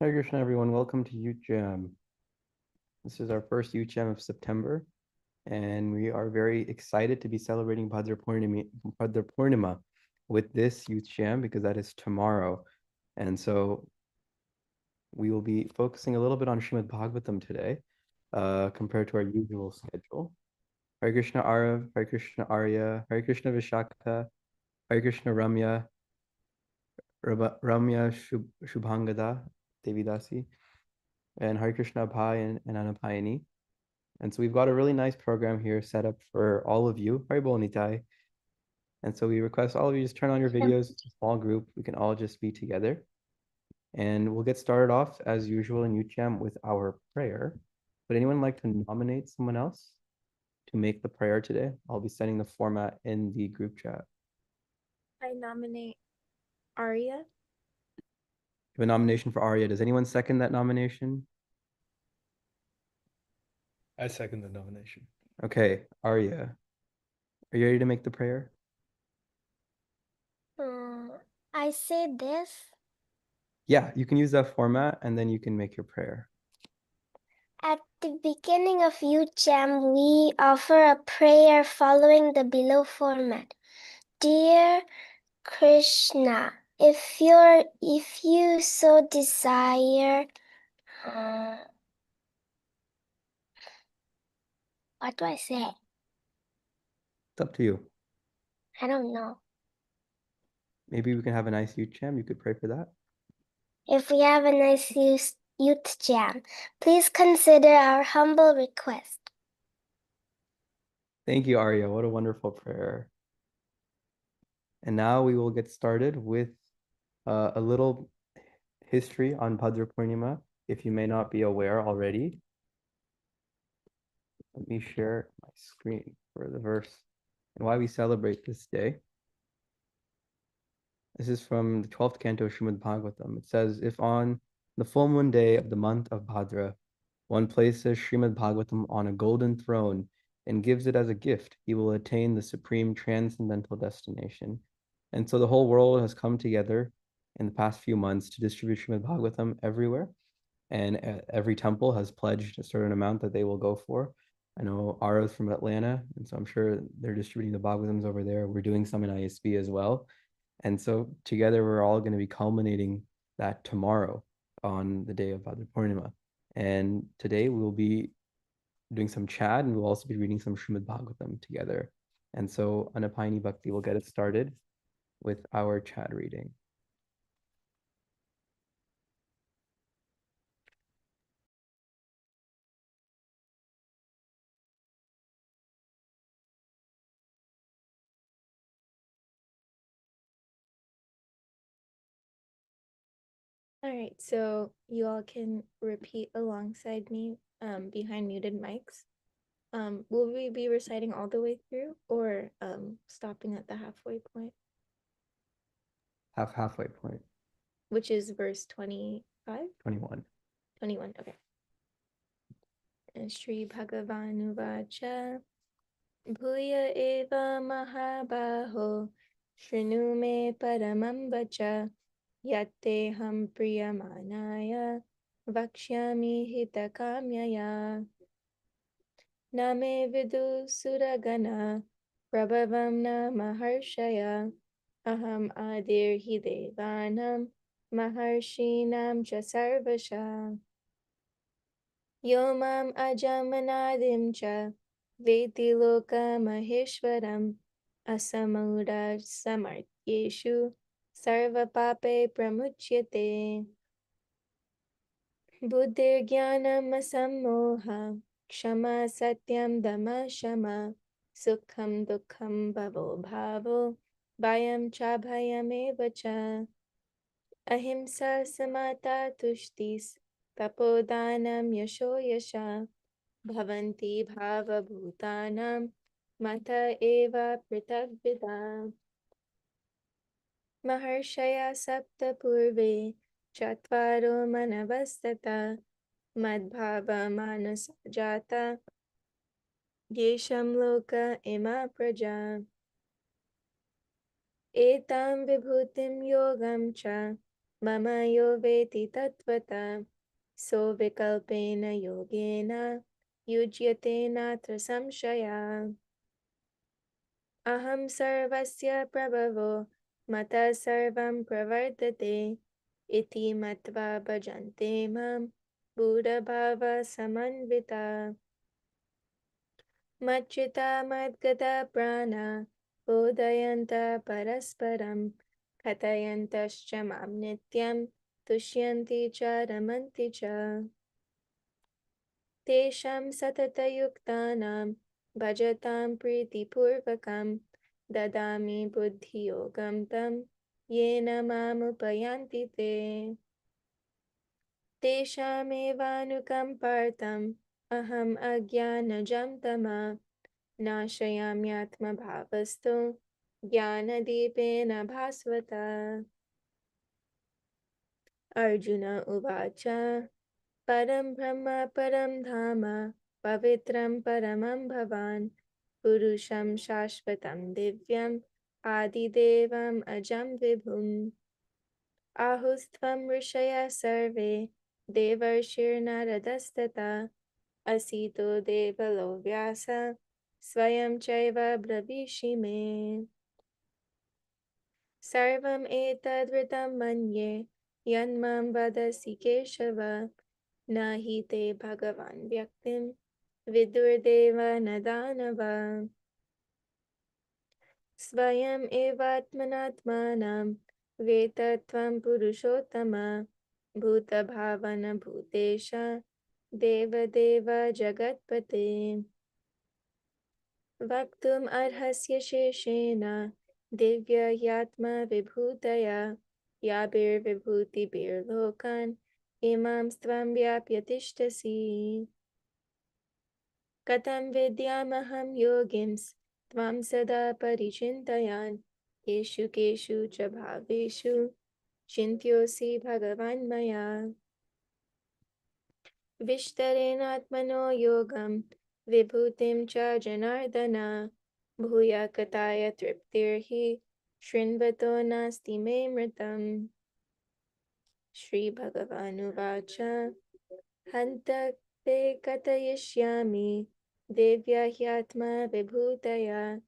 Hare Krishna, everyone. Welcome to Youth Jam. This is our first Youth Jam of September, and we are very excited to be celebrating Bhadra Purnima with this Youth Jam because that is tomorrow. And so we will be focusing a little bit on Srimad Bhagavatam today, compared to our usual schedule. Hare Krishna Arav, Hare Krishna Arya, Hare Krishna Vishakha, Hare Krishna Ramya, Ramya Shubhangada, Devidasi, and Hare Krishna Abhay and Anapayani. And so we've got a really nice program here set up for all of you. Haribol Nitai. And so we request all of you just turn on your videos, it's a small group. We can all just be together. And we'll get started off as usual in Youth Jam with our prayer. Would anyone like to nominate someone else to make the prayer today? I'll be sending the format in the group chat. I nominate Arya. We have a nomination for Arya. Does anyone second that nomination? I second the nomination. Okay, Arya, are you ready to make the prayer? I say this. Yeah, you can use that format and then you can make your prayer. At the beginning of Youth Jam, we offer a prayer following the below format. Dear Krishna, if you so desire, what do I say? It's up to you. I don't know. Maybe we can have a nice Youth Jam. You could pray for that. If we have a nice Youth Jam, please consider our humble request. Thank you, Arya. What a wonderful prayer. And now we will get started with a little history on Bhadra Purnima, if you may not be aware already. Let me share my screen for the verse and why we celebrate this day. This is from the 12th canto of Srimad Bhagavatam. It says, if on the full moon day of the month of Bhadra, one places Srimad Bhagavatam on a golden throne and gives it as a gift, he will attain the supreme transcendental destination. And so the whole world has come together in the past few months to distribute Srimad Bhagavatam everywhere. And every temple has pledged a certain amount that they will go for. I know Ara's from Atlanta, and so I'm sure they're distributing the Bhagavatams over there. We're doing some in ISB as well. And so together we're all going to be culminating that tomorrow on the day of Bhadra Purnima. And today we will be doing some chant, and we'll also be reading some Srimad Bhagavatam together. And so Anapayani Bhakti will get us started with our chant reading. All right, so you all can repeat alongside me behind muted mics. Will we be reciting all the way through or stopping at the halfway point, Halfway point. which is verse 25? 21. 21, okay. And Shri Bhagavan Bhuya eva mahabaho Shrinu me paramam vacha Yatte ham priyamanaya Vakshyami hitakamyaya Name vidu suragana Prabhavam na maharshaya Aham adir hi devanam Maharshinam cha sarvasha Yo mam ajamanadim cha Veti loka maheshwaram Asamauda samartyeshu Sarva pape pramuchyate Buddhir jnanam asammoha Kshama satyam dama shama Sukham dukham bhavo bhavo Bhayam cha bhayam eva cha Ahimsa samata tushtis Tapodanam yasho yasha Bhavanti bhava bhutanam Mata eva pritagvida Maharshaya sapta purve Chatvaro manavastata Madbhava manas jata Yesham loka ima praja Etam vibhutim yogam cha Mama yo veti tatvata So vikalpena yogena Yujyate natra samshaya Aham sarvasya prabhavo Mata sarvam pravardate Iti matva bhajante mam Buddha bhava samanvita Machita madgata prana Bodhayanta parasparam Katayantascha mam nityam Tushyanti cha ramanti cha Tesham satatayuktanam Bhajatam pritipurvakam Dadami buddhiyogam tam Yena mamupayanti te Teshamevanukampartam Aham ajnanajam tama Nashayamyatma bhavastu Jnanadipena bhasvata Arjuna uvacha Param Brahma Param Dhama Pavitram Paramam Bhavan Purusham Shashvatam Divyam Adidevam Ajam Vibhum Ahustvam Rishaya Sarve Devarshir Naradastata Asito Devalo Vyasa Swayam Chaiva Bravishime Sarvam Etadritam Manye Yanmam Vadasi Keshava Nahi te Bhagavan Vyaktim Vidurdeva Nadanava Svayam Evatmanatmanam Vetatvam Purushottama Bhuta Bhavana Bhutesha Deva Deva Jagatpate Vaktum Arhasya Sheshena Divya Yatma Vibhutaya Yabir Vibhuti Bir Lokan Imam Stvam Vyapyatishtasi Katam Vidyamaham Yogins Tvam Sada Parichintayan Keshu Keshu Cha Bhaveshu Chintyosi Bhagavan Maya Vishtarenatmano Yogam Vibhutim Cha Janardana Bhuya Kataya Triptirhi Shrinvato Nasti Me Mritam Shri Bhagavanuvacha Hanta Te Katayishyami Devya Hyatma Vibhutaya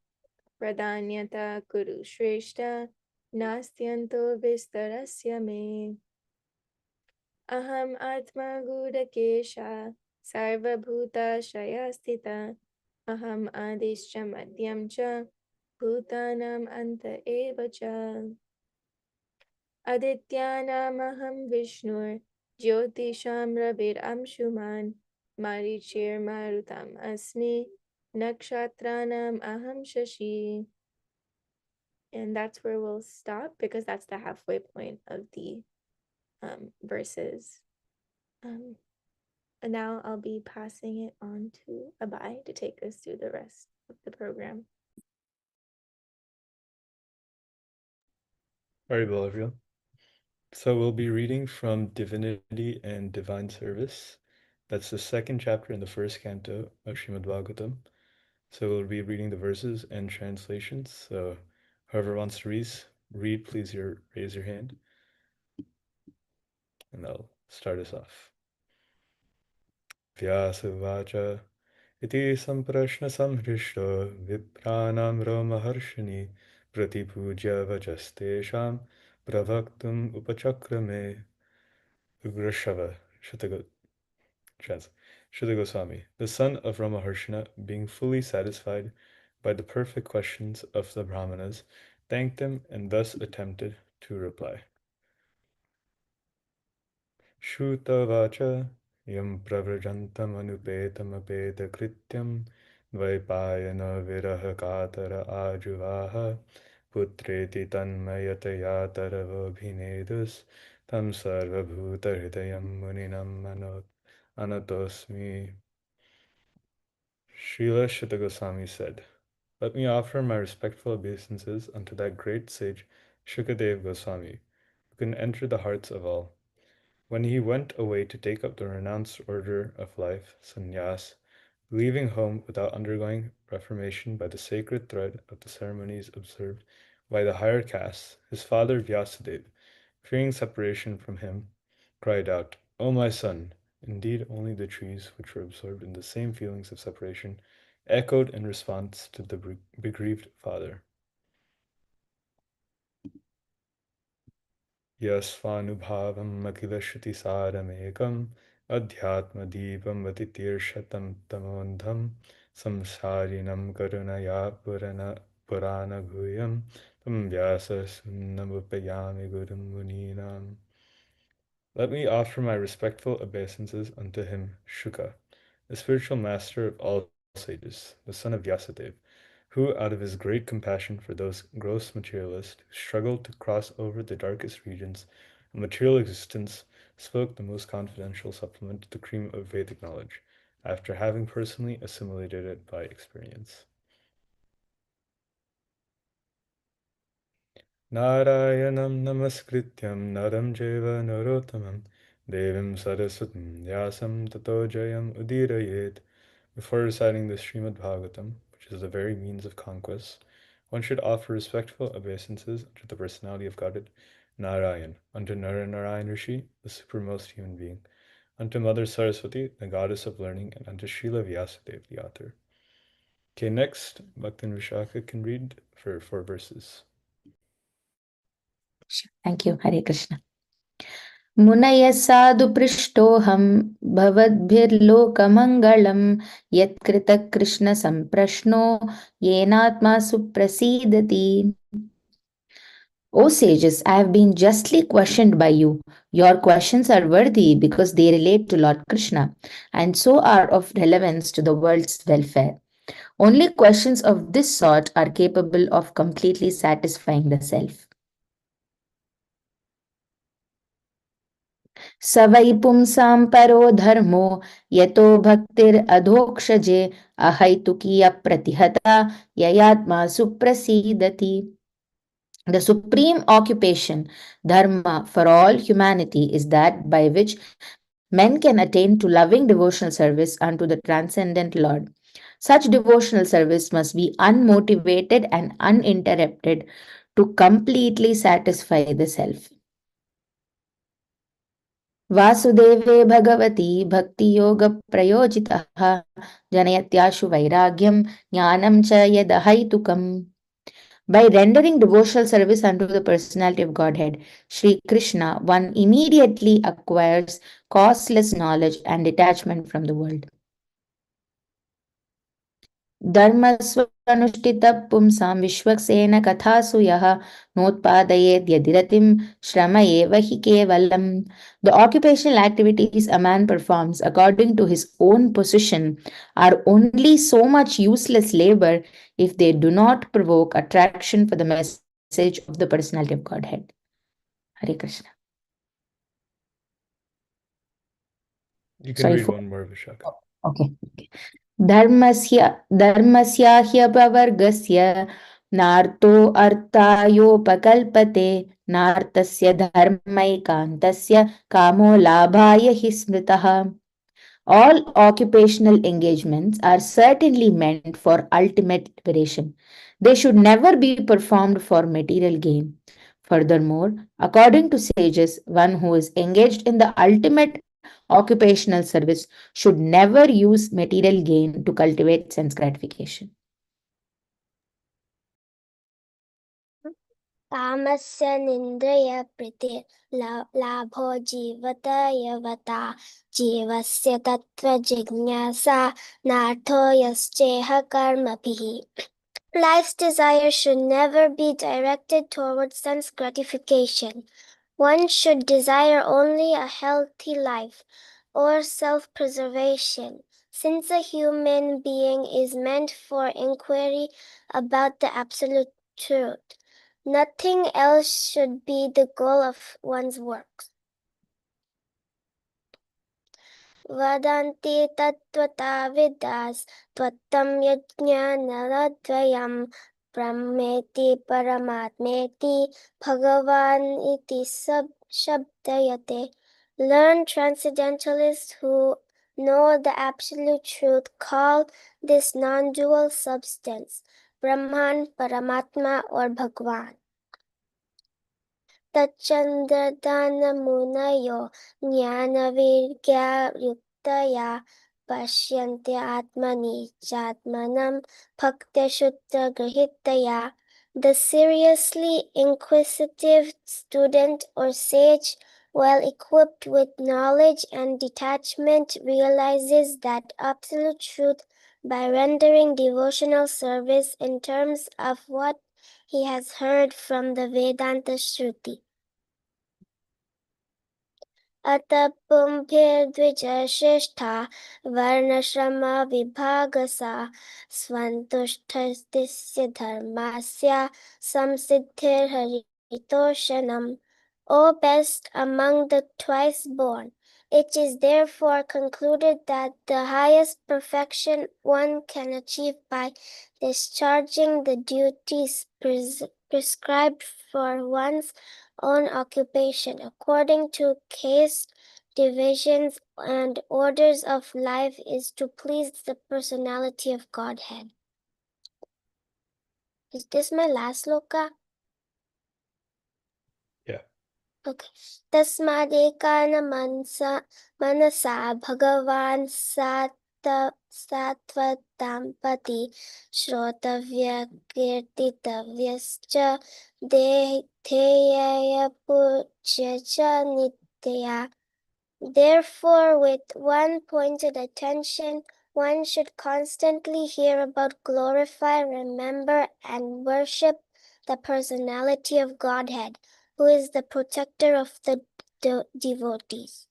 Pradanyata Kuru Shreshta Nastyanto Vistarasya Me Aham Atma Gudakesha Sarvabhuta Shayastita Aham Adischa Madhyam Cha Bhutanam Anta Eva Cha Adityanamaham Vishnur Jyotisham Ravir Amshuman Marichir Marutam Asmi Nakshatranam Aham Shashi. And that's where we'll stop because that's the halfway point of the verses. And now I'll be passing it on to Abai to take us through the rest of the program. Very well, everyone. So we'll be reading from Divinity and Divine Service. That's the second chapter in the first canto of Srimad Bhagavatam. So we'll be reading the verses and translations. So whoever wants to read, please raise your hand. And I'll start us off. Vyasavacha iti samprashna samhrishto vipranam romaharshini pratipujya vajastesham pravaktum upachakrame Ugrashava Shuddha Goswami, the son of Ramaharshana, being fully satisfied by the perfect questions of the Brahmanas, thanked them and thus attempted to reply. Shrutavacha yam pravrajantam anupetam apeta krityam dvaipayana viraha katara ajuvaha putreti tanmayataya taravabhinedus tam sarvabhuta hridayam muninam anatosmi. Srila Shuddha Goswami said, "Let me offer my respectful obeisances unto that great sage Shukadev Goswami, who can enter the hearts of all. When he went away to take up the renounced order of life, sannyas, leaving home without undergoing reformation by the sacred thread of the ceremonies observed by the higher castes, his father Vyasadeva, fearing separation from him, cried out, O my son! Indeed, only the trees, which were absorbed in the same feelings of separation, echoed in response to the bereaved father. Yasvanubhavam akilashrutisāramekam adhyatmadīpam vatitirshatam tamondham samsārinam karunaya purana tam vyasa sunnamupayami gurum muninam. Let me offer my respectful obeisances unto him, Shuka, the spiritual master of all sages, the son of Vyasadeva, who, out of his great compassion for those gross materialists who struggled to cross over the darkest regions of material existence, spoke the most confidential supplement to the cream of Vedic knowledge, after having personally assimilated it by experience. Narayanam namaskrityam naram jeva narottamam devim saraswatam vyasam tato jayam udirayet. Before reciting the Srimad Bhagavatam, which is the very means of conquest, one should offer respectful obeisances unto the personality of Godhead, Narayan, unto Narayan Rishi, the supermost human being, unto Mother Saraswati, the goddess of learning, and unto Srila Vyasadeva, the author. Okay, next, Bhaktin Vishaka can read for 4 verses. Thank you. Hare Krishna. मुनयः साधु पृष्टोऽहं भवद्भिर्लोकमङ्गलं यत्कृतकृष्णसम्प्रश्नो येनात्मा सुप्रसीदति. O sages, I have been justly questioned by you. Your questions are worthy because they relate to Lord Krishna and so are of relevance to the world's welfare. Only questions of this sort are capable of completely satisfying the self. स वै पुंसां परो धर्मो यतो भक्तिरधोक्षजे अहैतुकीयप्रतिहता ययात्मा सुप्रसीदति. The supreme occupation, dharma, for all humanity is that by which men can attain to loving devotional service unto the transcendent Lord. Such devotional service must be unmotivated and uninterrupted to completely satisfy the self. वासुदेवे Bhagwati भक्तियोगप्रयोजितः जनयत्याशु वैराग्यं ज्ञानं च यदहैतुकम्. By rendering devotional service unto the personality of Godhead, Sri Krishna, one immediately acquires causeless knowledge and detachment from the world. धर्मस्वनुष्ठितः पुंसां Vishwaksen कथासु यः नोत्पादयेद्यदिरतिं श्रम एव हि केवलम्. The occupational activities a man performs according to his own position are only so much useless labor if they do not provoke attraction for the message of the personality of Godhead. Hare Krishna. You can Sorry, read for one more, Vishaka. okay. धर्मस्य ह्यपवर्गस्य नार्तो अर्थायोपकल्पते नार्तस्य धर्मैकान्तस्य कामो लाभाय हि स्मृतः. All occupational engagements are certainly meant for ultimate liberation. They should never be performed for material gain. Furthermore, according to sages, one who is engaged in the ultimate occupational service should never use material gain to cultivate sense gratification. कामस्य निन्द्रय लाभो जीवत यवता जीवस्य तत्त्वजिज्ञासा नार्थो यश्चेह कर्मभिः. Life's desire should never be directed towards sense gratification. One should desire only a healthy life or self-preservation, since a human being is meant for inquiry about the absolute truth. Nothing else should be the goal of one's works. Vadanti tattvata vidas tvattam yajnanadvayam brahmeti paramatmeti bhagavan iti shabdayate. Learned transcendentalists who know the absolute truth call this non-dual substance Brahman, Paramatma, or Bhagwan. तच्चन्द्रदानमुनयो ज्ञानविज्ञायुक्तया पश्यन्ते आत्मनि चात्मनं भक्त्यशुद्धगृहीतया. The seriously inquisitive student or sage, well equipped with knowledge and detachment, realizes that absolute truth by rendering devotional service in terms of what he has heard from the Vedanta Shruti. अतः पुंभिर्द्विजश्रेष्ठा वर्णश्रमविभागसा स्वन्तुष्टस्य धर्मस्य संसिद्धिर्हरितोषणम्. O best among the twice born, it is therefore concluded that the highest perfection one can achieve by discharging the duties prescribed for one's own occupation according to caste divisions and orders of life is to please the personality of Godhead. Is this my last sloka? Yeah. Okay. Tasmadekana manasa bhagavan sattvatam shrotavya kirtitavyascha dheyaya puchya cha nitya. Therefore, with one pointed attention, one should constantly hear about, glorify, remember, and worship the personality of Godhead, who is the protector of the devotees.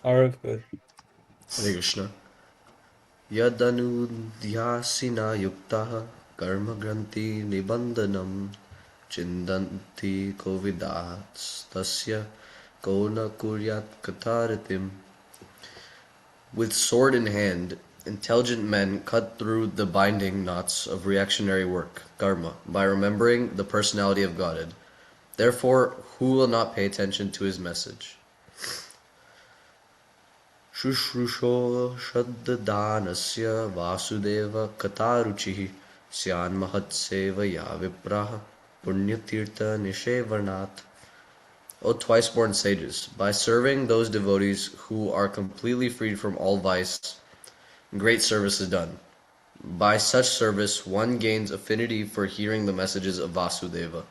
Arav, good. Hare Krishna. Yadanudhyasina yuktaha karma granti nibandanam chindanti kovidats tasya kona kuryat kataritim. With sword in hand, intelligent men cut through the binding knots of reactionary work, karma, by remembering the personality of Godhead. Therefore, who will not pay attention to his message? Shushrusho Shaddanasya Vasudeva Kataruchihi Syanmahatsevaya Vipraha Punyatirtha Nishevanat. O twice born sages, by serving those devotees who are completely freed from all vice, great service is done. By such service, one gains affinity for hearing the messages of Vasudeva.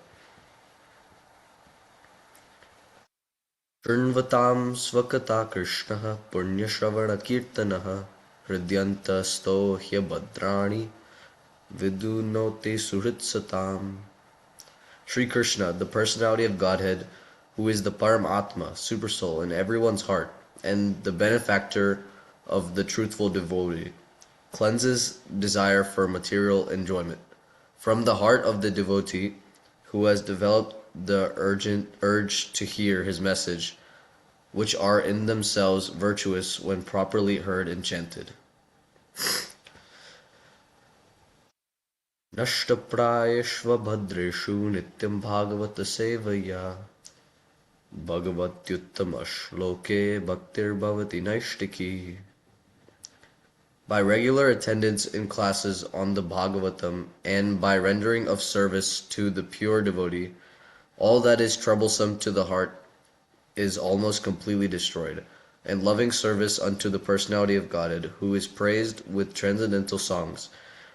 Shrunvatam svakata Krishnaha punyashravana kirtanaha hridyantastho hyabhadrani vidunote suhritsatam. Sri Krishna, the personality of Godhead, who is the Paramatma, Supersoul, in everyone's heart, and the benefactor of the truthful devotee, cleanses desire for material enjoyment from the heart of the devotee who has developed the urgent urge to hear his message, which are in themselves virtuous when properly heard and chanted. नष्टप्रायेष्वभद्रेषु नित्यं भागवतसेवया भगवत्युत्तमश्लोके भक्तिर्भवति नैष्टिकी. By regular attendance in classes on the Bhagavatam and by rendering of service to the pure devotee, all that is troublesome to the heart is almost completely destroyed, and loving service unto the personality of Godhead, who is praised with transcendental songs,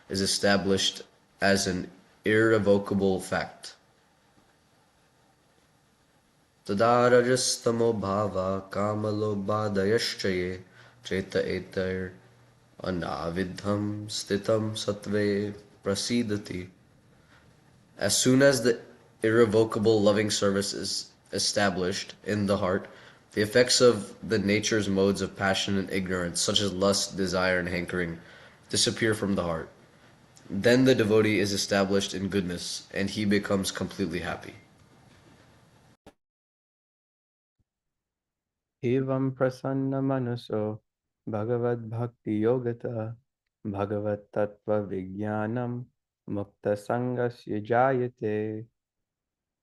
is established as an irrevocable fact. Tada rajastamo bhava kamalobhadayascha ye cheta etar anavidham stitam sattve prasidati. As soon as the irrevocable loving service is established in the heart, the effects of the nature's modes of passion and ignorance, such as lust, desire, and hankering, disappear from the heart. Then the devotee is established in goodness, and he becomes completely happy. Evam prasanna manaso bhagavad bhakti yogata bhagavat tattva vijnanam mukta sangasya jayate.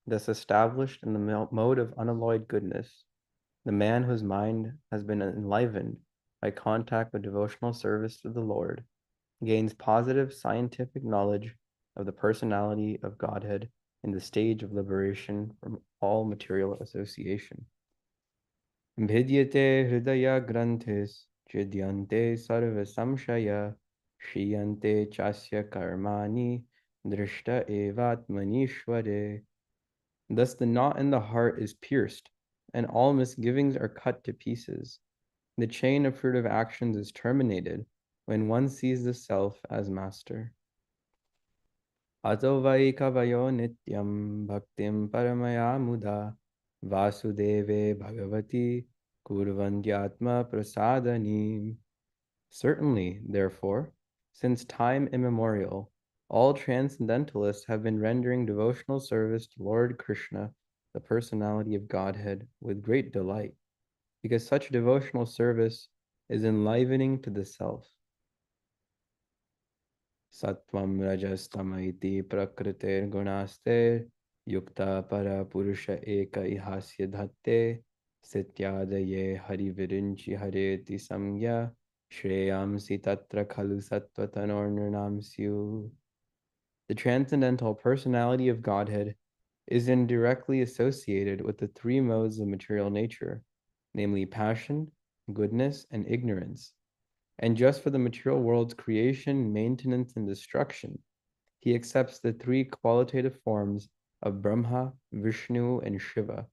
Thus established in the mode of unalloyed goodness, the man whose mind has been enlivened by contact with devotional service to the Lord gains positive scientific knowledge of the personality of Godhead in the stage of liberation from all material association. Bhidyate hridaya granthis chidyante sarva samshaya shriyante chasya karmani drishta evatmanishware. Thus the knot in the heart is pierced, and all misgivings are cut to pieces. The chain of fruitive actions is terminated when one sees the self as master. Ato vai kavayo nityam bhaktim paramaya muda vasudeve bhagavati kurvandyatma prasadani. Certainly, therefore, since time immemorial, all transcendentalists have been rendering devotional service to Lord Krishna, the personality of Godhead, with great delight, because such devotional service is enlivening to the self. Sattvam rajastama iti prakritir gunaste yukta para purusha eka ihasya dhatte sityadaye hari virinchi hareti samya shreyamsi tatra khalu sattvatanornanam syu. The transcendental personality of Godhead is indirectly associated with the three modes of material nature, namely passion, goodness, and ignorance. And just for the material world's creation, maintenance, and destruction, he accepts the three qualitative forms of Brahma, Vishnu, and Shiva.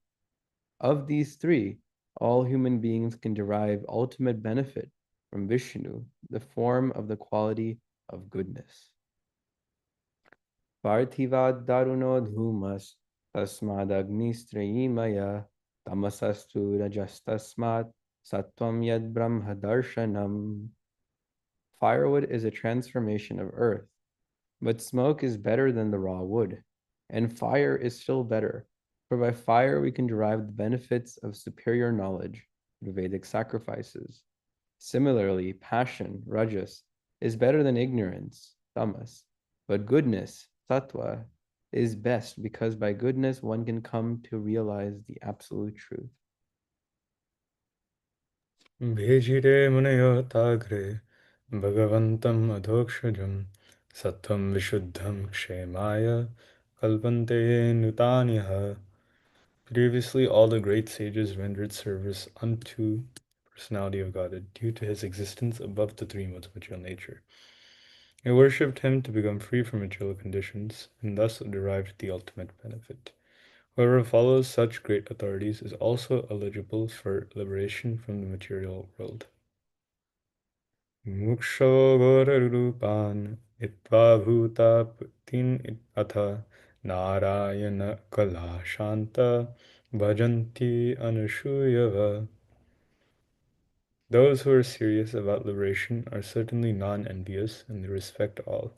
Of these three, all human beings can derive ultimate benefit from Vishnu, the form of the quality of goodness. Parthivad daruno dhumas tasmad agnistrayimaya tamasastu rajastasmat sattvam yad brahma darshanam. Firewood is a transformation of earth, but smoke is better than the raw wood, and fire is still better, for by fire we can derive the benefits of superior knowledge through Vedic sacrifices. Similarly, passion, rajas, is better than ignorance, tamas, but goodness, sattva, is best because by goodness one can come to realize the absolute truth. Bhejire munayo tagre bhagavantam adhokshajam sattvam vishuddham kshemaya kalpante nutaniha. Previously, all the great sages rendered service unto the personality of God due to his existence above the three modes of material nature. They worshipped him to become free from material conditions, and thus derived the ultimate benefit. Whoever follows such great authorities is also eligible for liberation from the material world. Muksho rupan itva bhuta putin atha narayana kala shanta bhajanti anusuyava. Those who are serious about liberation are certainly non-envious and they respect all,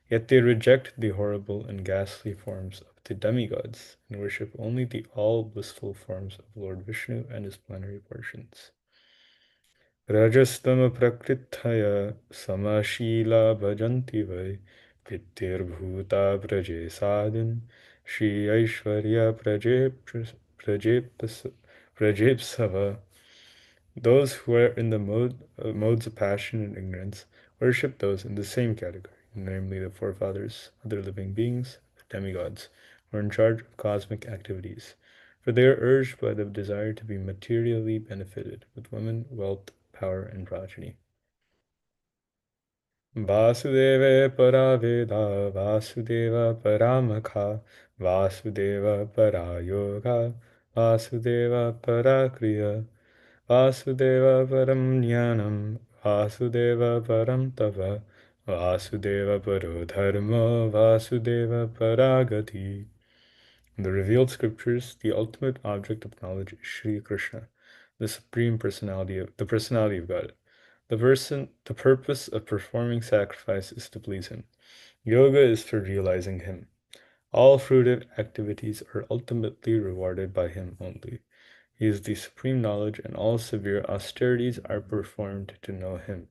yet they reject the horrible and ghastly forms of to demigods and worship only the all blissful forms of Lord Vishnu and his plenary portions. Rajastama prakrithaya samashila bhajanti vai pityarbhuta praje sadhan Shri Aishwarya Prajepsava. Those who are in the modes of passion and ignorance worship those in the same category, namely the forefathers, other living beings, the demigods, who are in charge of cosmic activities, for they are urged by the desire to be materially benefited with women, wealth, power, and progeny. Vasudeva Paraveda Vasudeva Paramakha Vasudeva Parayoga Vasudeva Parakriya Vasudeva Param Jnanam Vasudeva Param Tava Vasudeva Paro Dharma Vasudeva Paragati. In the revealed scriptures, the ultimate object of knowledge is Sri Krishna, the supreme personality of the personality of God. The purpose of performing sacrifice is to please him. Yoga is for realizing him. All fruitive activities are ultimately rewarded by him only. He is the supreme knowledge, and all severe austerities are performed to know him.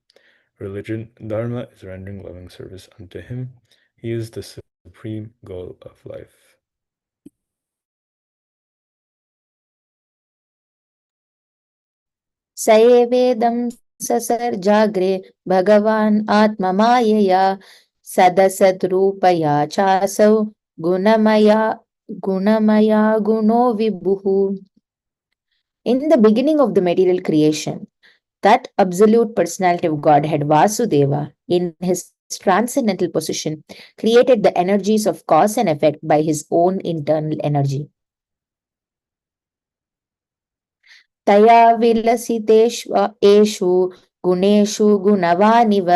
Religion, dharma, is rendering loving service unto him. He is the supreme goal of life. स एवेदं ससर्जाग्रे भगवान् आत्ममायया सदसद्रूपया चासौ गुणमया गुणो विभुः. In the beginning of the material creation, that absolute personality of Godhead, Vasudeva, in his transcendental position, created the energies of cause and effect by his own internal energy. तया विलसितेष्वेषु गुणेषु गुणवानिव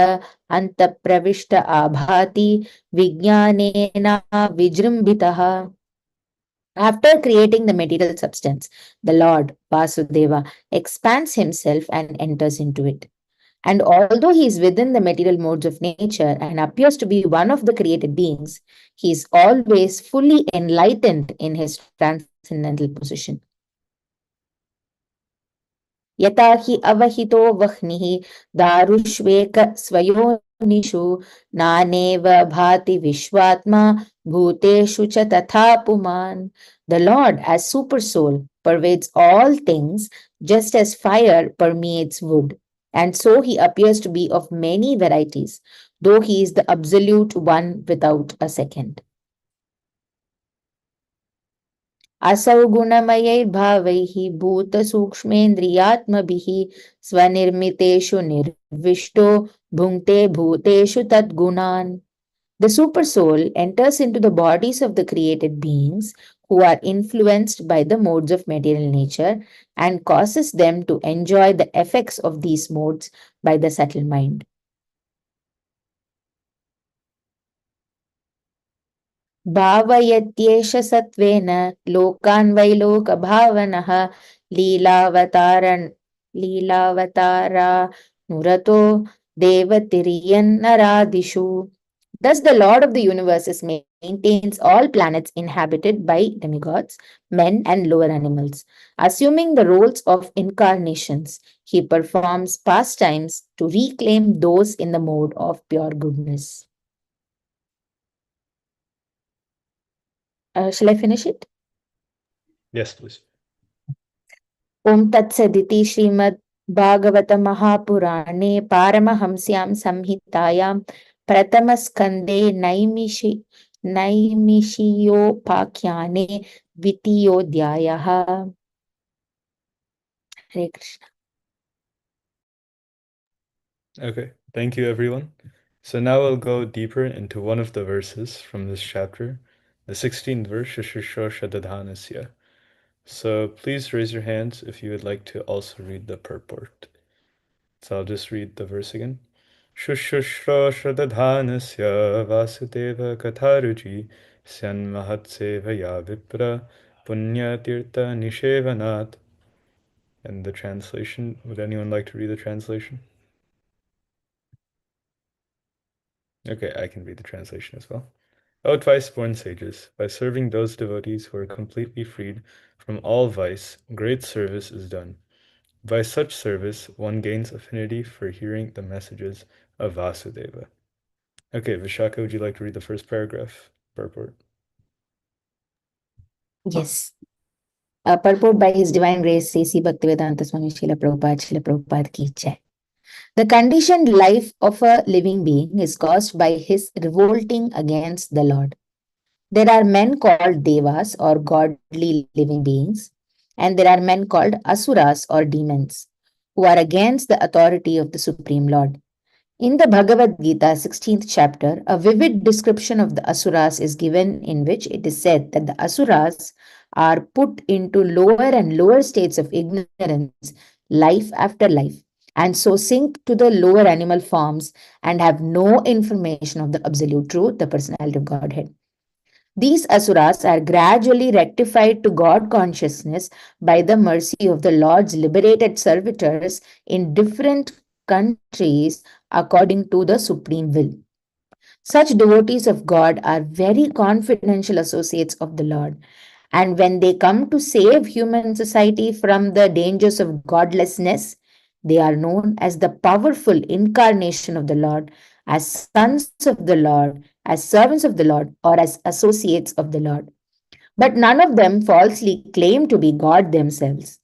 अन्तःप्रविष्ट आभाति विज्ञानेन विजृम्भितः. After creating the material substance, the Lord, Vasudeva, expands himself and enters into it. And although he is within the material modes of nature and appears to be one of the created beings, he is always fully enlightened in his transcendental position. यथा हि अवहितो वह्निः दारुष्वेक स्वयोनिषु नानेव भाति विश्वात्मा भूतेषु च तथा पुमान्. The Lord, as super soul, pervades all things just as fire permeates wood. And so he appears to be of many varieties, though he is the absolute one without a second. असौ गुणमयैर्भावैः भूतसूक्ष्मेन्द्रियात्मभिः स्वनिर्मितेषु निर्विष्टो भुङ्क्ते भूतेषु तद्गुणान्. The super soul enters into the bodies of the created beings who are influenced by the modes of material nature and causes them to enjoy the effects of these modes by the subtle mind. भावयत्येष सत्त्वेन लोकान् वैलोकभावनः लीलावतारानुरतो देवतिर्यन्नरादिषु. Thus the Lord of the universes maintains all planets inhabited by demigods, men and lower animals. Assuming the roles of incarnations, he performs pastimes to reclaim those in the mode of pure goodness. Shall I finish it? Yes, please. ॐ तत्सदिति श्रीमद्भागवतमहापुराणे पारमहंस्यां संहितायां प्रथमस्कन्धे नैमिषीयोपाख्याने द्वितीयोऽध्यायः. Hare Krishna. Okay, thank you everyone. So now we'll go deeper into one of the verses from this chapter, the 16th verse, Shushusho Dadhanasya. So please raise your hands if you would like to also read the purport. So I'll just read the verse again. Shushushro Dadhanasya Vasudeva Katharuchi Syanmahatsevaya Vipra Punya Tirtha Nishevanat. And the translation, would anyone like to read the translation? Okay, I can read the translation as well. O twice-born sages, by serving those devotees who are completely freed from all vice, great service is done. By such service, one gains affinity for hearing the messages of Vasudeva. Okay, Vishaka, would you like to read the first paragraph? Purport. Yes. Purport by His Divine Grace, C.C. Bhaktivedanta Swami Srila Prabhupada ki jai. The conditioned life of a living being is caused by his revolting against the Lord. There are men called devas or godly living beings, and there are men called asuras or demons, who are against the authority of the Supreme Lord. In the Bhagavad Gita, 16th chapter, a vivid description of the asuras is given in which it is said that the asuras are put into lower and lower states of ignorance, life after life, and so sink to the lower animal forms and have no information of the absolute truth, the personality of Godhead. These asuras are gradually rectified to God consciousness by the mercy of the Lord's liberated servitors in different countries according to the supreme will. Such devotees of God are very confidential associates of the Lord. And when they come to save human society from the dangers of godlessness, they are known as the powerful incarnation of the Lord, as sons of the Lord, as servants of the Lord, or as associates of the Lord. But none of them falsely claim to be God themselves.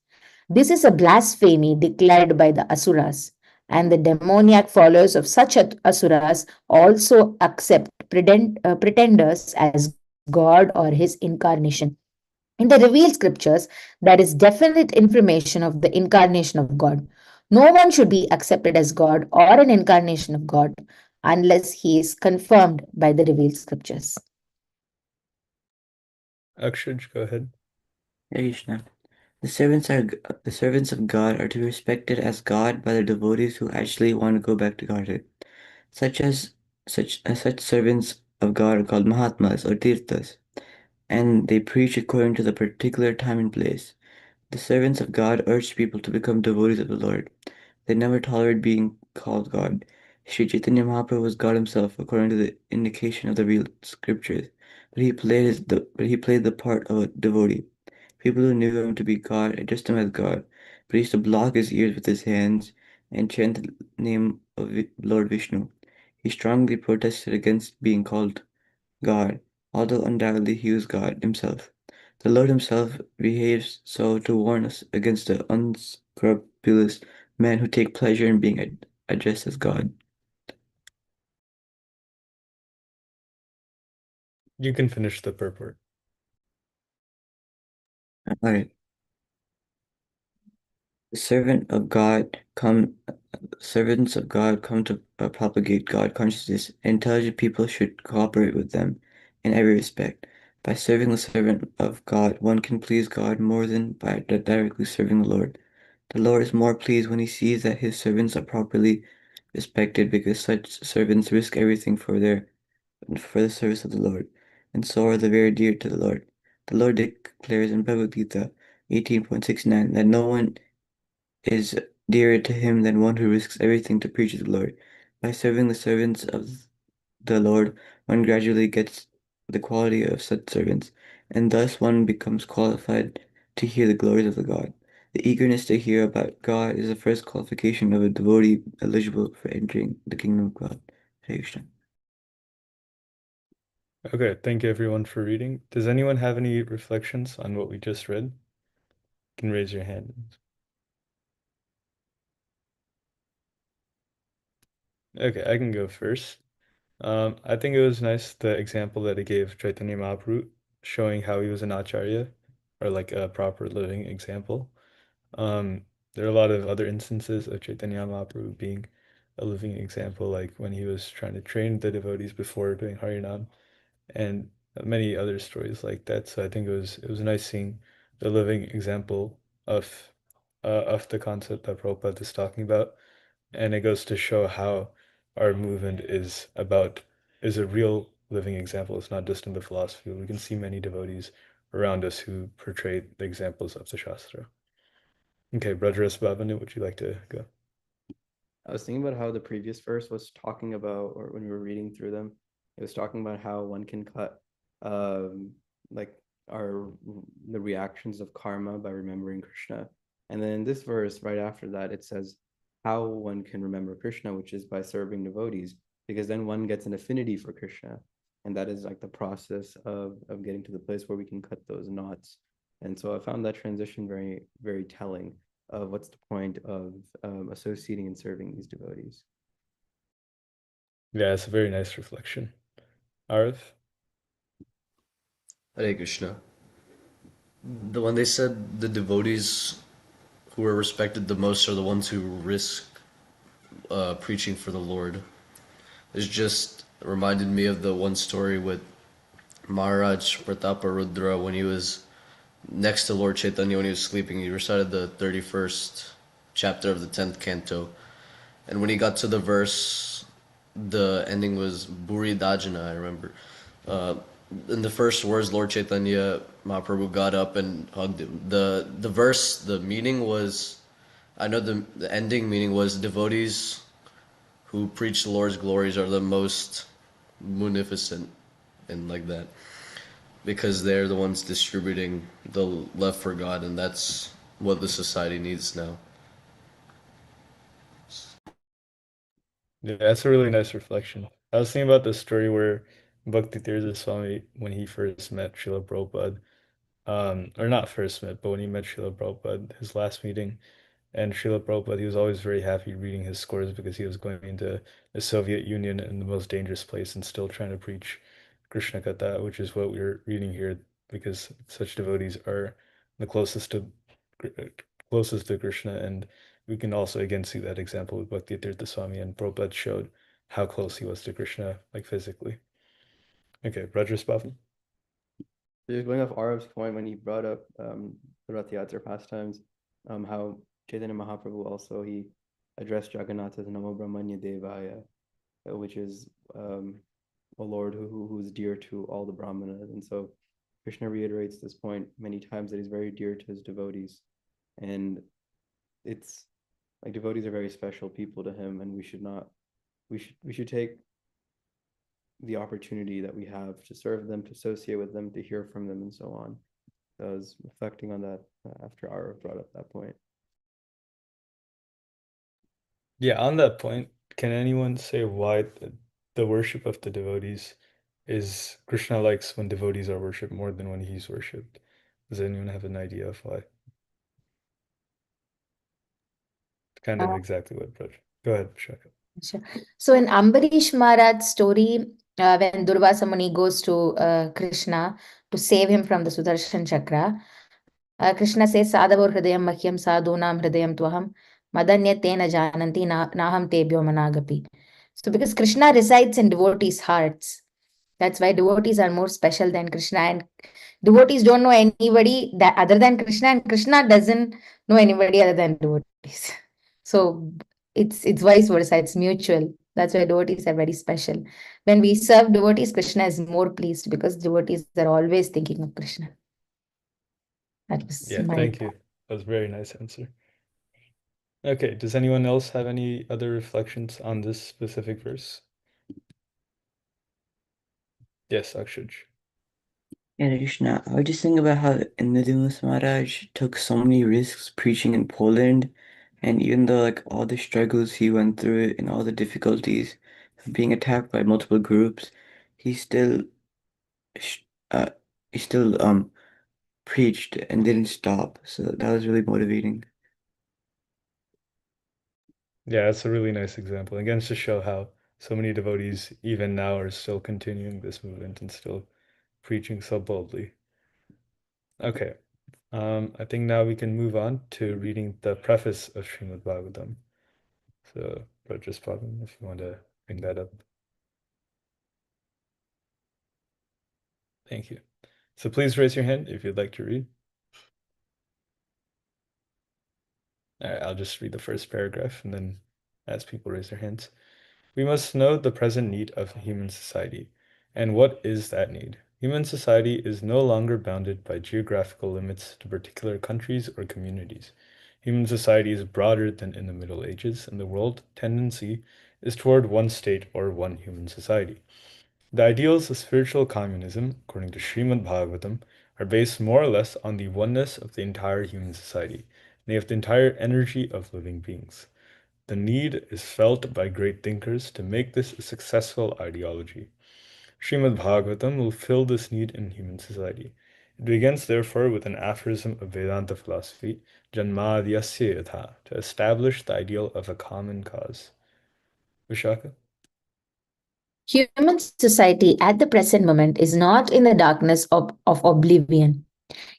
This is a blasphemy declared by the Asuras, and the demoniac followers of such Asuras also accept pretenders as God or his incarnation. In the revealed scriptures, there is definite information of the incarnation of God. No one should be accepted as God or an incarnation of God unless he is confirmed by the revealed scriptures. Akshaj, go ahead. Hare Krishna. The servants of God are to be respected as God by the devotees who actually want to go back to Godhead. Such as such servants of God are called Mahatmas or Tirthas, and they preach according to the particular time and place. The servants of God urge people to become devotees of the Lord. They never tolerate being called God. Sri Chaitanya Mahaprabhu was God himself, according to the indication of the real scriptures, but he played the part of a devotee. People who knew him to be God addressed him as God, but he used to block his ears with his hands and chant the name of Lord Vishnu. He strongly protested against being called God, although undoubtedly he was God himself. The Lord himself behaves so to warn us against the unscrupulous men who take pleasure in being addressed as God. You can finish the purport. Alright. The servants of God come to propagate God consciousness, and intelligent people should cooperate with them in every respect. By serving the servant of God, one can please God more than by directly serving the Lord. The Lord is more pleased when he sees that his servants are properly respected, because such servants risk everything for the service of the Lord, and so are the very dear to the Lord. The Lord declares in Bhagavad Gita 18.69 that no one is dearer to him than one who risks everything to preach the Lord. By serving the servants of the Lord, one gradually gets the quality of such servants, and thus one becomes qualified to hear the glories of the God. The eagerness to hear about God is the first qualification of a devotee eligible for entering the kingdom of God. Hare Krishna. Okay, thank you everyone for reading. Does anyone have any reflections on what we just read? You can raise your hand. Okay, I can go first. I think it was nice the example that he gave Chaitanya Mahaprabhu, showing how he was an acharya, or like a proper living example. There are a lot of other instances of Chaitanya Mahaprabhu being a living example, like when he was trying to train the devotees before doing Harinam, and many other stories like that. So I think it was nice seeing the living example of the concept that Prabhupada is talking about, and it goes to show how our movement is a real living example. It's not just in the philosophy. We can see many devotees around us who portray the examples of the Shastra. Okay, Brother Bhavanu, would you like to go? I was thinking about how the previous verse was talking about, or when we were reading through them, It was talking about how one can cut um like our the reactions of karma by remembering Krishna. And then in this verse, right after that, it says how one can remember Krishna, which is by serving devotees, because then one gets an affinity for Krishna. And that is like the process of getting to the place where we can cut those knots. And so I found that transition very, very telling of what's the point of associating and serving these devotees. Yeah, it's a very nice reflection. Arif? Hare Krishna. When they said the devotees who are respected the most are the ones who risk preaching for the Lord, it just reminded me of the one story with Maharaj Prataparudra when he was next to Lord Chaitanya when he was sleeping. He recited the 31st chapter of the 10th canto. And when he got to the verse, the ending was Buri Dajana, I remember. Uh, in the first words, Lord Chaitanya Mahaprabhu got up and hugged him. The verse, the meaning was, I know the ending meaning was devotees who preach the Lord's glories are the most munificent and like that because they're the ones distributing the love for God, and that's what the society needs now. Yeah, that's a really nice reflection. I was thinking about the story where Bhakti Tirtha Swami, when he first met Srila Prabhupada, or not first met, but when he met Srila Prabhupada, his last meeting, and Srila Prabhupada, he was always very happy reading his scores because he was going into the Soviet Union in the most dangerous place and still trying to preach Krishna Katha, which is what we're reading here because such devotees are the closest to Krishna, and we can also again see that example with Bhakti Tirtha Swami, and Prabhupada showed how close he was to Krishna, like physically. Okay, Rajras Bhavan. Just going off Arab's point when he brought up the Rath Yatra pastimes, how Chaitanya Mahaprabhu also he addressed Jagannath as Namo Brahmanya Devaya, which is a Lord who is dear to all the Brahmanas. And so Krishna reiterates this point many times that he's very dear to his devotees. And it's like devotees are very special people to him, and we should take the opportunity that we have to serve them, to associate with them, to hear from them, and so on. So I was reflecting on that after Ara brought up that point. Yeah, on that point, can anyone say why the worship of the devotees is Krishna likes when devotees are worshipped more than when he's worshipped? Does anyone have an idea of why? Kind of Uh, exactly what Braj. Go ahead, Shaka. sure. So in Ambarish Maharaj's story, when Durvasa Muni goes to Krishna to save him from the Sudarshan Chakra, Krishna says, Sadhavor Hridayam Mahyam Sadhunam Hridayam Twaham Madanya Tena Jananti Naham Tebhyo Managapi. So because Krishna resides in devotees' hearts, that's why devotees are more special than Krishna, and devotees don't know anybody that other than Krishna, and Krishna doesn't know anybody other than devotees. So it's vice versa. It's mutual. That's why devotees are very special. When we serve devotees, Krishna is more pleased because devotees are always thinking of Krishna. That was Yeah, my. thank you. That was a very nice answer. Okay, does anyone else have any other reflections on this specific verse? Yes, Akshuj. Yeah, Krishna, I was just thinking about how Indradyumna Maharaj took so many risks preaching in Poland, and even though like all the struggles he went through and all the difficulties of being attacked by multiple groups, he still sh- uh he still preached and didn't stop. So that was really motivating. Yeah, that's a really nice example. Again, to show how so many devotees, even now, are still continuing this movement and still preaching so boldly. Okay, I think now we can move on to reading the preface of Srimad Bhagavatam. So, Rajas Bhavan, if you want to bring that up. Thank you. So please raise your hand if you'd like to read. All right, I'll just read the first paragraph and then as people raise their hands. We must know the present need of human society. And what is that need? Human society is no longer bounded by geographical limits to particular countries or communities. Human society is broader than in the Middle Ages, and the world tendency is toward one state or one human society. The ideals of spiritual communism, according to Srimad Bhagavatam, are based more or less on the oneness of the entire human society, nay, of the entire energy of living beings. The need is felt by great thinkers to make this a successful ideology. Srimad Bhagavatam will fill this need in human society. It begins, therefore, with an aphorism of Vedanta philosophy, Janmadhyasya yatha, to establish the ideal of a common cause. Vishaka? Human society at the present moment is not in the darkness of oblivion.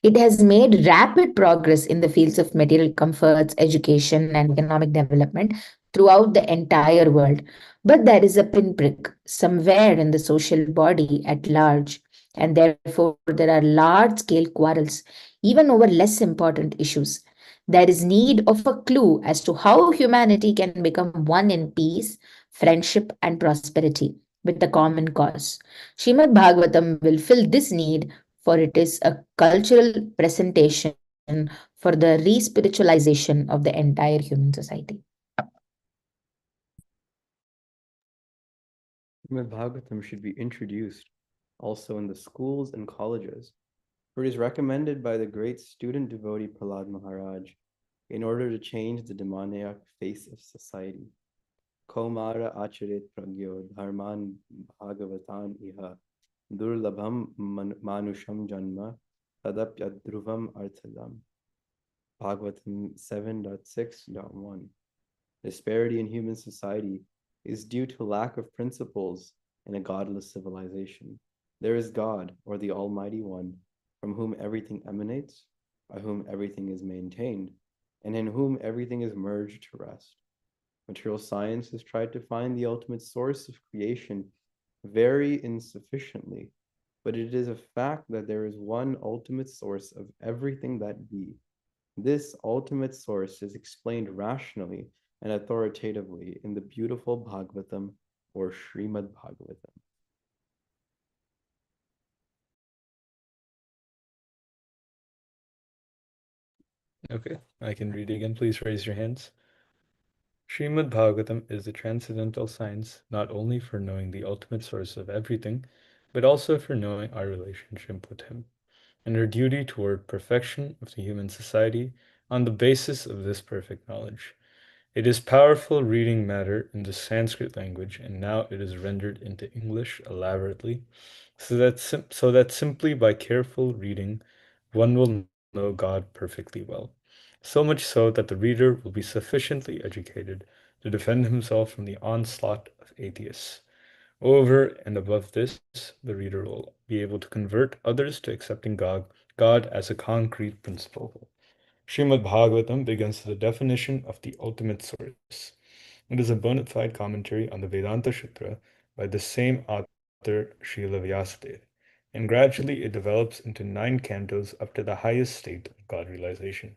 It has made rapid progress in the fields of material comforts, education, and economic development throughout the entire world. But there is a pinprick somewhere in the social body at large, and therefore there are large scale quarrels, even over less important issues. There is need of a clue as to how humanity can become one in peace, friendship, and prosperity with the common cause. Srimad Bhagavatam will fill this need, for it is a cultural presentation for the re spiritualization of the entire human society. Srimad Bhagavatam should be introduced also in the schools and colleges, for it is recommended by the great student devotee Prahlad Maharaj in order to change the demoniac face of society. Komara acharit pragyo dharman bhagavatan iha durlabham manusham janma tadapyadruvam arthadam. Bhagavatam 7.6.1. Disparity in human society is due to lack of principles in a godless civilization. There is God, or the Almighty One, from whom everything emanates, by whom everything is maintained, and in whom everything is merged to rest. Material science has tried to find the ultimate source of creation very insufficiently, but it is a fact that there is one ultimate source of everything that be. This ultimate source is explained rationally and authoritatively in the beautiful Bhagavatam or Srimad Bhagavatam. Okay, I can read again. Please raise your hands. Srimad Bhagavatam is the transcendental science not only for knowing the ultimate source of everything, but also for knowing our relationship with Him and our duty toward perfection of the human society on the basis of this perfect knowledge. It is powerful reading matter in the Sanskrit language, and now it is rendered into English elaborately, so that simply by careful reading one will know God perfectly well. So much so that the reader will be sufficiently educated to defend himself from the onslaught of atheists. Over and above this, the reader will be able to convert others to accepting God as a concrete principle. Srimad Bhagavatam begins with a definition of the ultimate source. It is a bona fide commentary on the Vedanta Sutra by the same author, Srila Vyasadeva, and gradually it develops into 9 cantos up to the highest state of God realization.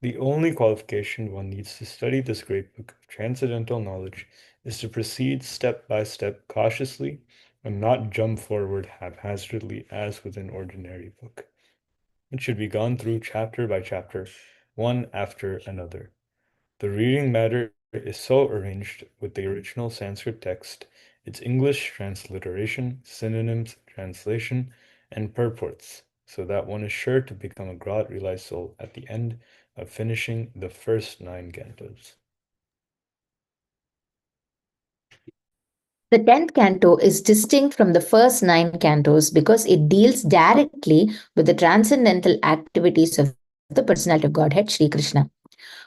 The only qualification one needs to study this great book of transcendental knowledge is to proceed step by step cautiously and not jump forward haphazardly as with an ordinary book. It should be gone through chapter by chapter, one after another. The reading matter is so arranged with the original Sanskrit text, its English transliteration, synonyms, translation, and purports, so that one is sure to become a God realized soul at the end of finishing the first 9 cantos. The 10th canto is distinct from the first 9 cantos because it deals directly with the transcendental activities of the personality of Godhead, Sri Krishna.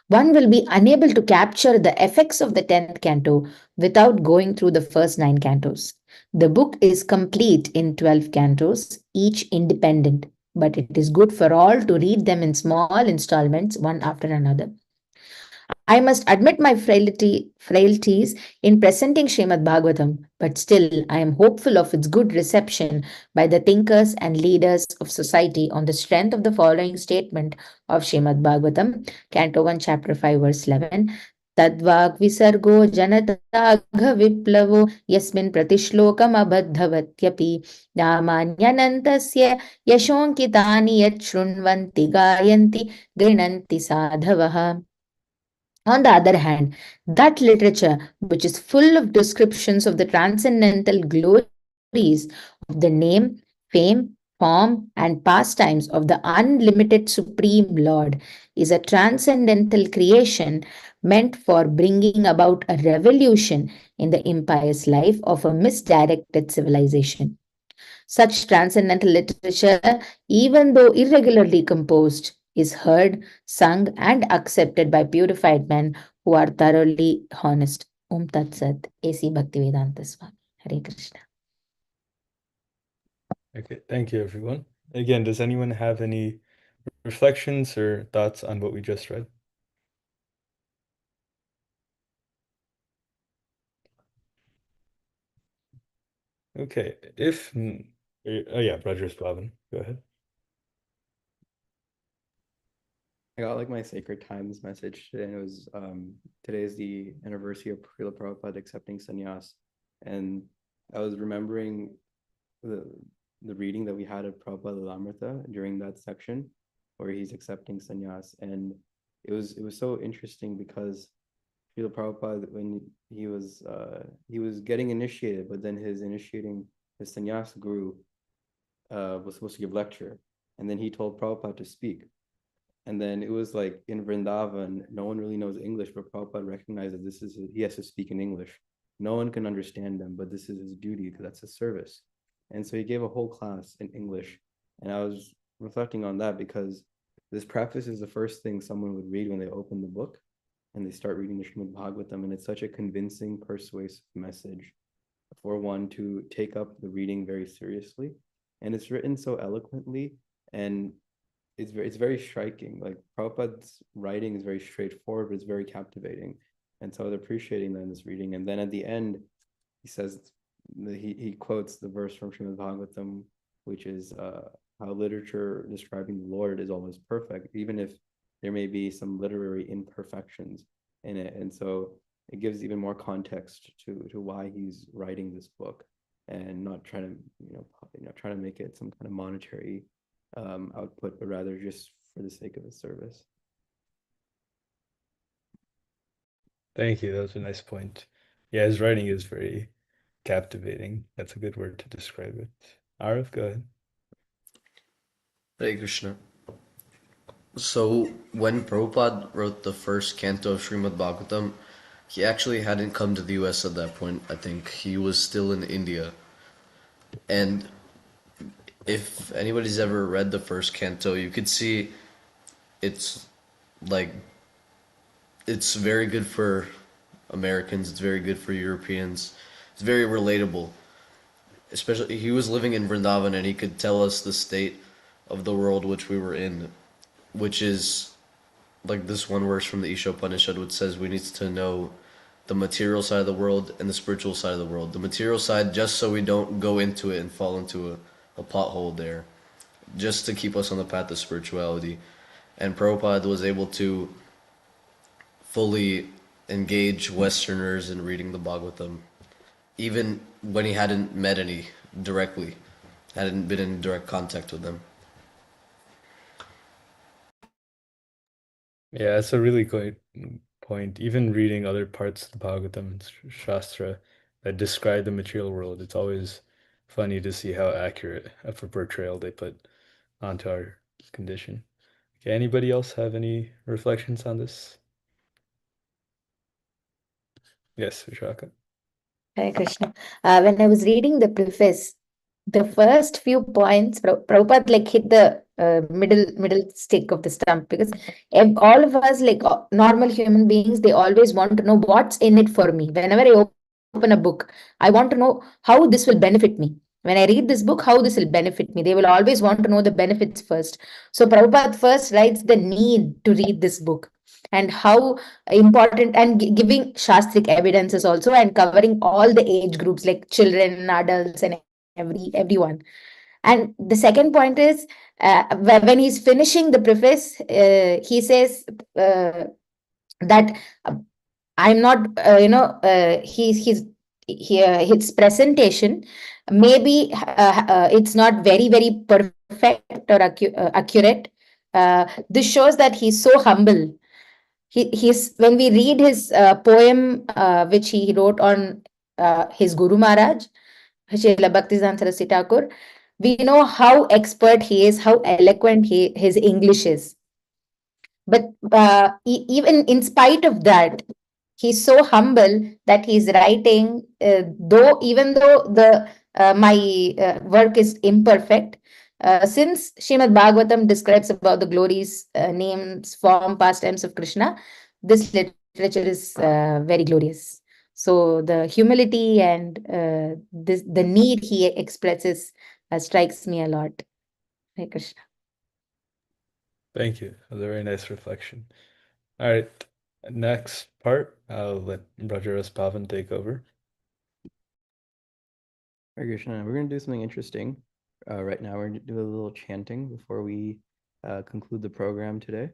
One will be unable to capture the effects of the 10th canto without going through the first 9 cantos. The book is complete in 12 cantos, each independent, but it is good for all to read them in small installments, one after another. I must admit my frailties in presenting Srimad Bhagavatam, but still I am hopeful of its good reception by the thinkers and leaders of society on the strength of the following statement of Srimad Bhagavatam, Canto 1, Chapter 5, verse 11. Tadvag visargo janatagha viplavo yasmin pratishlokam abadhavatyapi namanyanantasya yashonkitani yat shrunvanti gayanti grinanti sadhavaha. On the other hand, that literature, which is full of descriptions of the transcendental glories of of the name, fame, form, and pastimes of the unlimited Supreme Lord is a transcendental creation meant for bringing about a revolution in the impious life of a misdirected civilization. Such transcendental literature, even though irregularly composed, is heard, sung, and accepted by purified men who are thoroughly honest. Om Tat Sat, A.C. Bhaktivedanta Swami. Hare Krishna. Okay, thank you, everyone. Again, does anyone have any reflections or thoughts on what we just read? Okay, oh yeah, Rogers Blavin, go ahead. I got like my Sacred Times message today, and it was today is the anniversary of Srila Prabhupada accepting sannyas, and I was remembering the reading that we had of Prabhupada Lilamrita during that section where he's accepting sannyas, and it was so interesting because Srila Prabhupada, when he was getting initiated, but then his sannyas guru was supposed to give lecture, and then he told Prabhupada to speak. And then it was like in Vrindavan, no one really knows English, but Prabhupada recognized that he has to speak in English. No one can understand them, but this is his duty because that's his service. And so he gave a whole class in English. And I was reflecting on that because this preface is the first thing someone would read when they open the book and they start reading the Srimad Bhagavatam. And it's such a convincing, persuasive message for one to take up the reading very seriously. And it's written so eloquently, and it's very striking. Like Prabhupada's writing is very straightforward, but it's very captivating. And so I was appreciating that in this reading. And then at the end, he says, he quotes the verse from Srimad Bhagavatam, which is how literature describing the Lord is always perfect, even if there may be some literary imperfections in it. And so it gives even more context to why he's writing this book, and not trying to trying to make it some kind of monetary output, but rather just for the sake of his service. Thank you. That was a nice point. Yeah, his writing is very captivating. That's a good word to describe it. Arav, go ahead. Hare Krishna. So when Prabhupada wrote the first canto of Srimad Bhagavatam, he actually hadn't come to the US at that point. I think he was still in India. And if anybody's ever read the first canto, you could see it's like it's very good for Americans, it's very good for Europeans. It's very relatable. Especially he was living in Vrindavan and he could tell us the state of the world which we were in, which is like this one verse from the Isha Upanishad which says we need to know the material side of the world and the spiritual side of the world. The material side just so we don't go into it and fall into a pothole there, just to keep us on the path of spirituality. And Prabhupada was able to fully engage Westerners in reading the Bhagavatam, even when he hadn't met any directly, hadn't been in direct contact with them. Yeah, that's a really great point. Even reading other parts of the Bhagavatam and Shastra that describe the material world, it's always funny to see how accurate of a portrayal they put onto our condition. Okay, anybody else have any reflections on this? Yes, Vishaka. Hare Krishna. When I was reading the preface, the first few points, Prabhupada like hit the middle stick of the stump, because all of us, like normal human beings, they always want to know what's in it for me. Whenever I open a book, I want to know how this will benefit me. When I read this book, how this will benefit me. They will always want to know the benefits first. So Prabhupada first writes the need to read this book and how important, and giving shastric evidences also, and covering all the age groups like children, adults, and everyone. And the second point is, when he's finishing the preface, he says that I'm not, his presentation, maybe it's not very perfect or accurate. This shows that he's so humble. He's when we read his poem which he wrote on his Guru Maharaj, Srila Bhaktisiddhanta Saraswati Thakur. We know how expert he is, how eloquent his English is. But even in spite of that, he's so humble that he's writing, though even though the my work is imperfect. Since Srimad Bhagavatam describes about the glories, names, form, pastimes of Krishna, this literature is very glorious. So the humility and the need he expresses strikes me a lot. Hare Krishna. Thank you. That was a very nice reflection. All right. Next part, I'll let Brajaras Pavan take over. Hare Krishna. We're going to do something interesting. Right now, we're going to do a little chanting before we conclude the program today.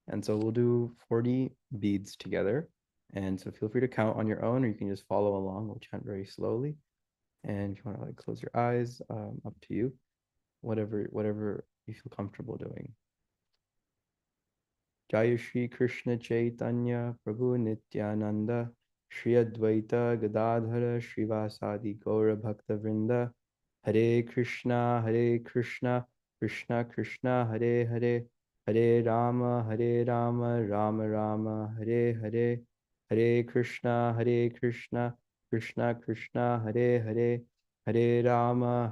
And so we'll do 40 beads together. And so feel free to count on your own, or you can just follow along. We'll chant very slowly. And if you want to like close your eyes, up to you. Whatever you feel comfortable doing. Jaya Shri Krishna Chaitanya Prabhu Nityananda Shri Advaita Gadadhara Srivasadi Gaura Bhakta Vrinda Hare Krishna Krishna Krishna Hare Hare Hare Rama Rama Rama Hare Hare Hare Krishna Krishna Krishna Hare Hare Hare Rama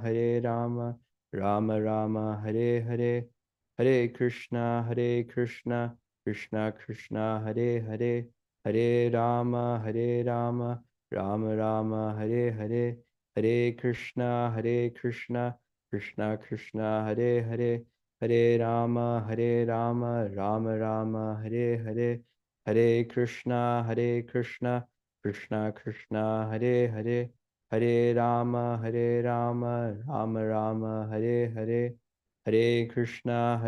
Rama Rama Hare Hare Hare Krishna Krishna Krishna Hare Hare Hare Rama Rama Rama Hare Hare Hare Krishna Krishna Krishna Hare Hare Hare Rama Rama Rama Hare Hare Hare Krishna Krishna Krishna Hare Hare Hare Rama Rama Rama Hare Hare Hare Krishna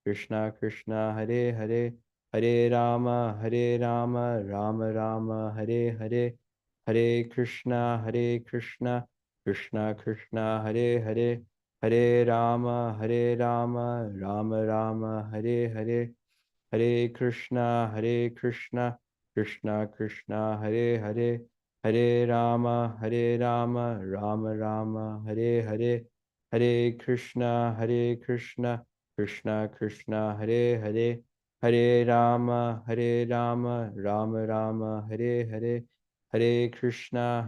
Krishna Krishna Hare Hare Hare Rama Rama Rama Hare Hare Hare Krishna Krishna Krishna Hare Hare Hare Rama Rama Rama Hare Hare Hare Krishna Krishna Krishna Hare Hare Hare Rama Rama Rama Hare Hare Hare Krishna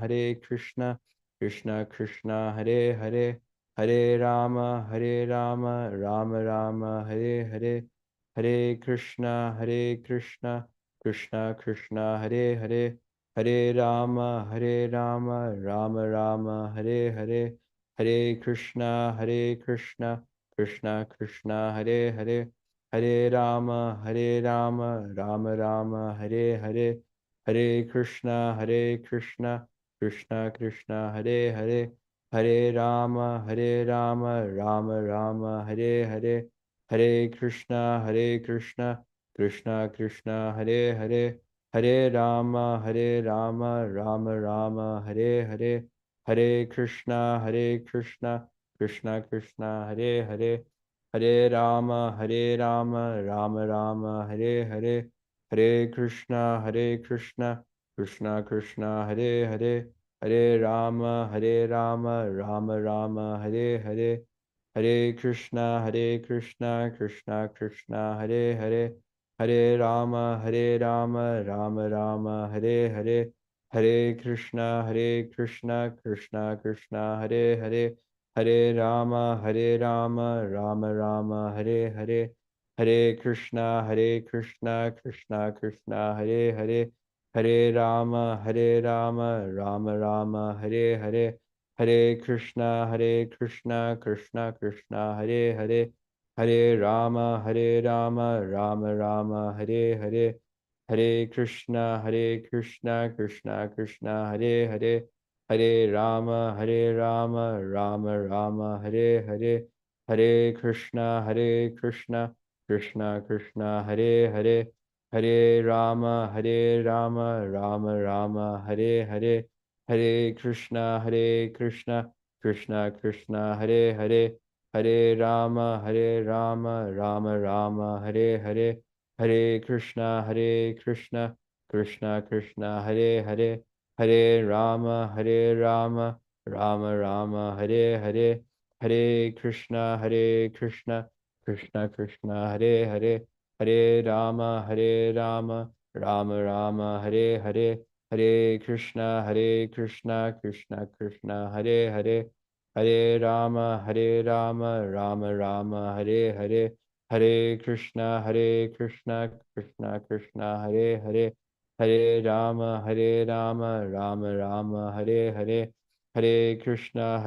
Krishna Krishna Hare Hare Hare Rama Rama Rama Hare Hare Hare Krishna Krishna Krishna Hare Hare Hare Rama Rama Rama Hare Hare Hare Krishna Krishna Krishna Hare Hare Hare Rama Rama Rama Hare Hare Hare Krishna Krishna Krishna Hare Hare Hare Rama Rama Rama Hare Hare Hare Krishna Krishna Krishna Hare Hare Hare Rama Rama Rama Hare Hare Hare Krishna Krishna Hare Hare Hare Rama Rama Rama Hare Hare Hare Krishna Krishna Hare Hare Hare Rama Rama Rama Hare Hare Hare Krishna Krishna Hare Hare Hare Rama Rama Rama Hare Hare Hare Krishna Krishna Hare Hare Hare Rama Rama Rama Hare Hare Hare Krishna Krishna Hare Hare Hare Rama Rama Rama Hare Hare Hare Krishna Krishna Hare Hare Hare Rama Rama Rama Hare Hare Hare Krishna Krishna Hare Hare Hare Rama Rama Rama Hare Hare Hare Krishna Krishna Hare Hare Hare Rama Rama Rama Hare Hare Hare Krishna Krishna Hare Hare Hare Rama Rama Rama Hare Hare Hare Krishna Krishna Hare Hare Hare Rama Rama Rama Hare Hare Hare Krishna Krishna Krishna Hare Hare Hare Rama Rama Rama Hare Hare, Hare Krishna Krishna Krishna Hare Hare, Hare Rama Rama Rama Hare Hare, Hare Krishna Krishna Krishna Hare Hare, Hare Rama Rama Rama Hare Hare, Hare Krishna Krishna Krishna Hare Hare, Hare Rama Rama Rama Hare Hare, Hare Krishna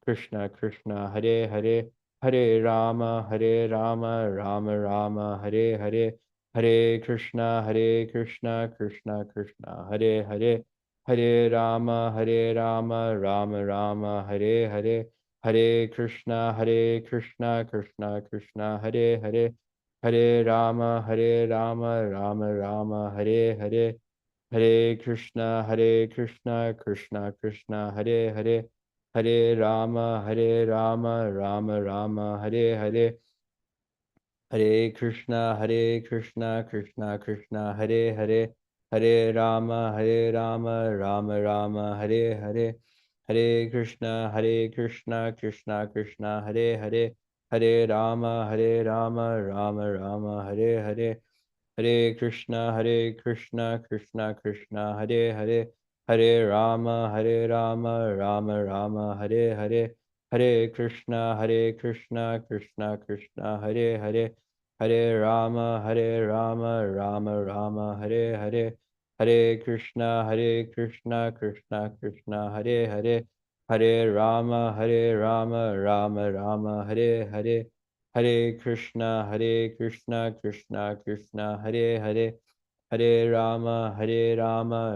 Krishna Krishna Hare Hare, Hare Rama Rama Rama Hare Hare, Hare Krishna Krishna Krishna Hare Hare, Hare Rama Rama Rama Hare Hare, Hare Krishna Krishna Krishna Hare Hare, Hare Rama Rama Rama Hare Hare, Hare Krishna Krishna Krishna Hare Hare, Hare Rama Rama Rama Hare Hare, Hare Krishna Krishna Krishna Hare Hare, Hare Rama Rama Rama Hare Hare, Hare Krishna Krishna Krishna Hare Hare, Hare Rama Rama Rama Hare Hare, Hare Krishna Krishna Krishna Hare Hare, Hare Rama Rama Rama Hare Hare, Hare Krishna Krishna Krishna Hare Hare, Hare Rama Rama Rama Hare Hare, Hare Krishna Krishna Hare Hare, Hare Rama Rama Rama Hare Hare, Hare Krishna Krishna Krishna Hare Hare, Hare Rama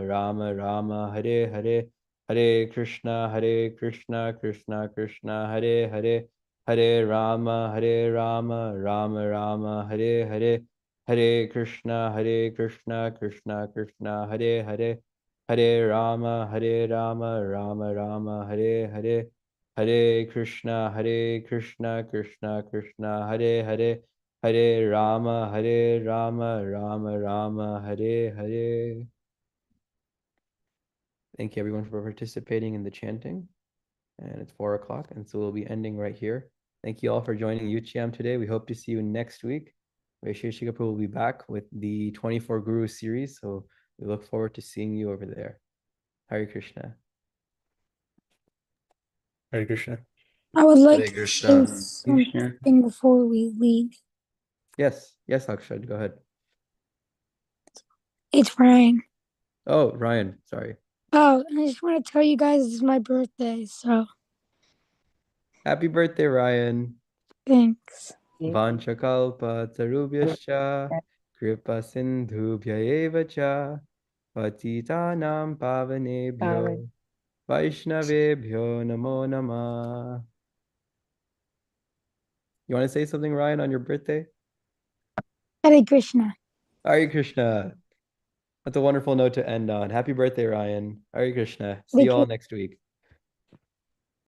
Rama Rama Hare Hare, Hare Krishna Krishna Krishna Hare Hare, Hare Rama Rama Rama Hare Hare, Hare Krishna Krishna Hare Hare, Hare Rama Rama Rama Hare Hare, Hare Krishna Krishna Krishna Hare Hare, Hare Rama Rama Rama Hare Hare. Thank you everyone for participating in the chanting. And it's 4 o'clock, and so we'll be ending right here. Thank you all for joining UCM today. We hope to see you next week. Vaishya Shikapur will be back with the 24 Guru series, so we look forward to seeing you over there. Hare Krishna. Hare Krishna. I would like Hare to Krishna. say Krishna. something before we leave. Yes, Akshad, go ahead. It's Ryan. Oh, Ryan, sorry. Oh, I just want to tell you guys it's my birthday, so Happy birthday, Ryan. thanks. Vanchakalpa tarubhyascha kripa sindhubhya eva cha patitanam pavanebhyo vaishnavebhyo namo namah. You want to say something, Ryan, on your birthday? Hare Krishna. Hare Krishna. That's a wonderful note to end on. Happy birthday, Ryan. Hare Krishna. See Hare you all Krishna. next week.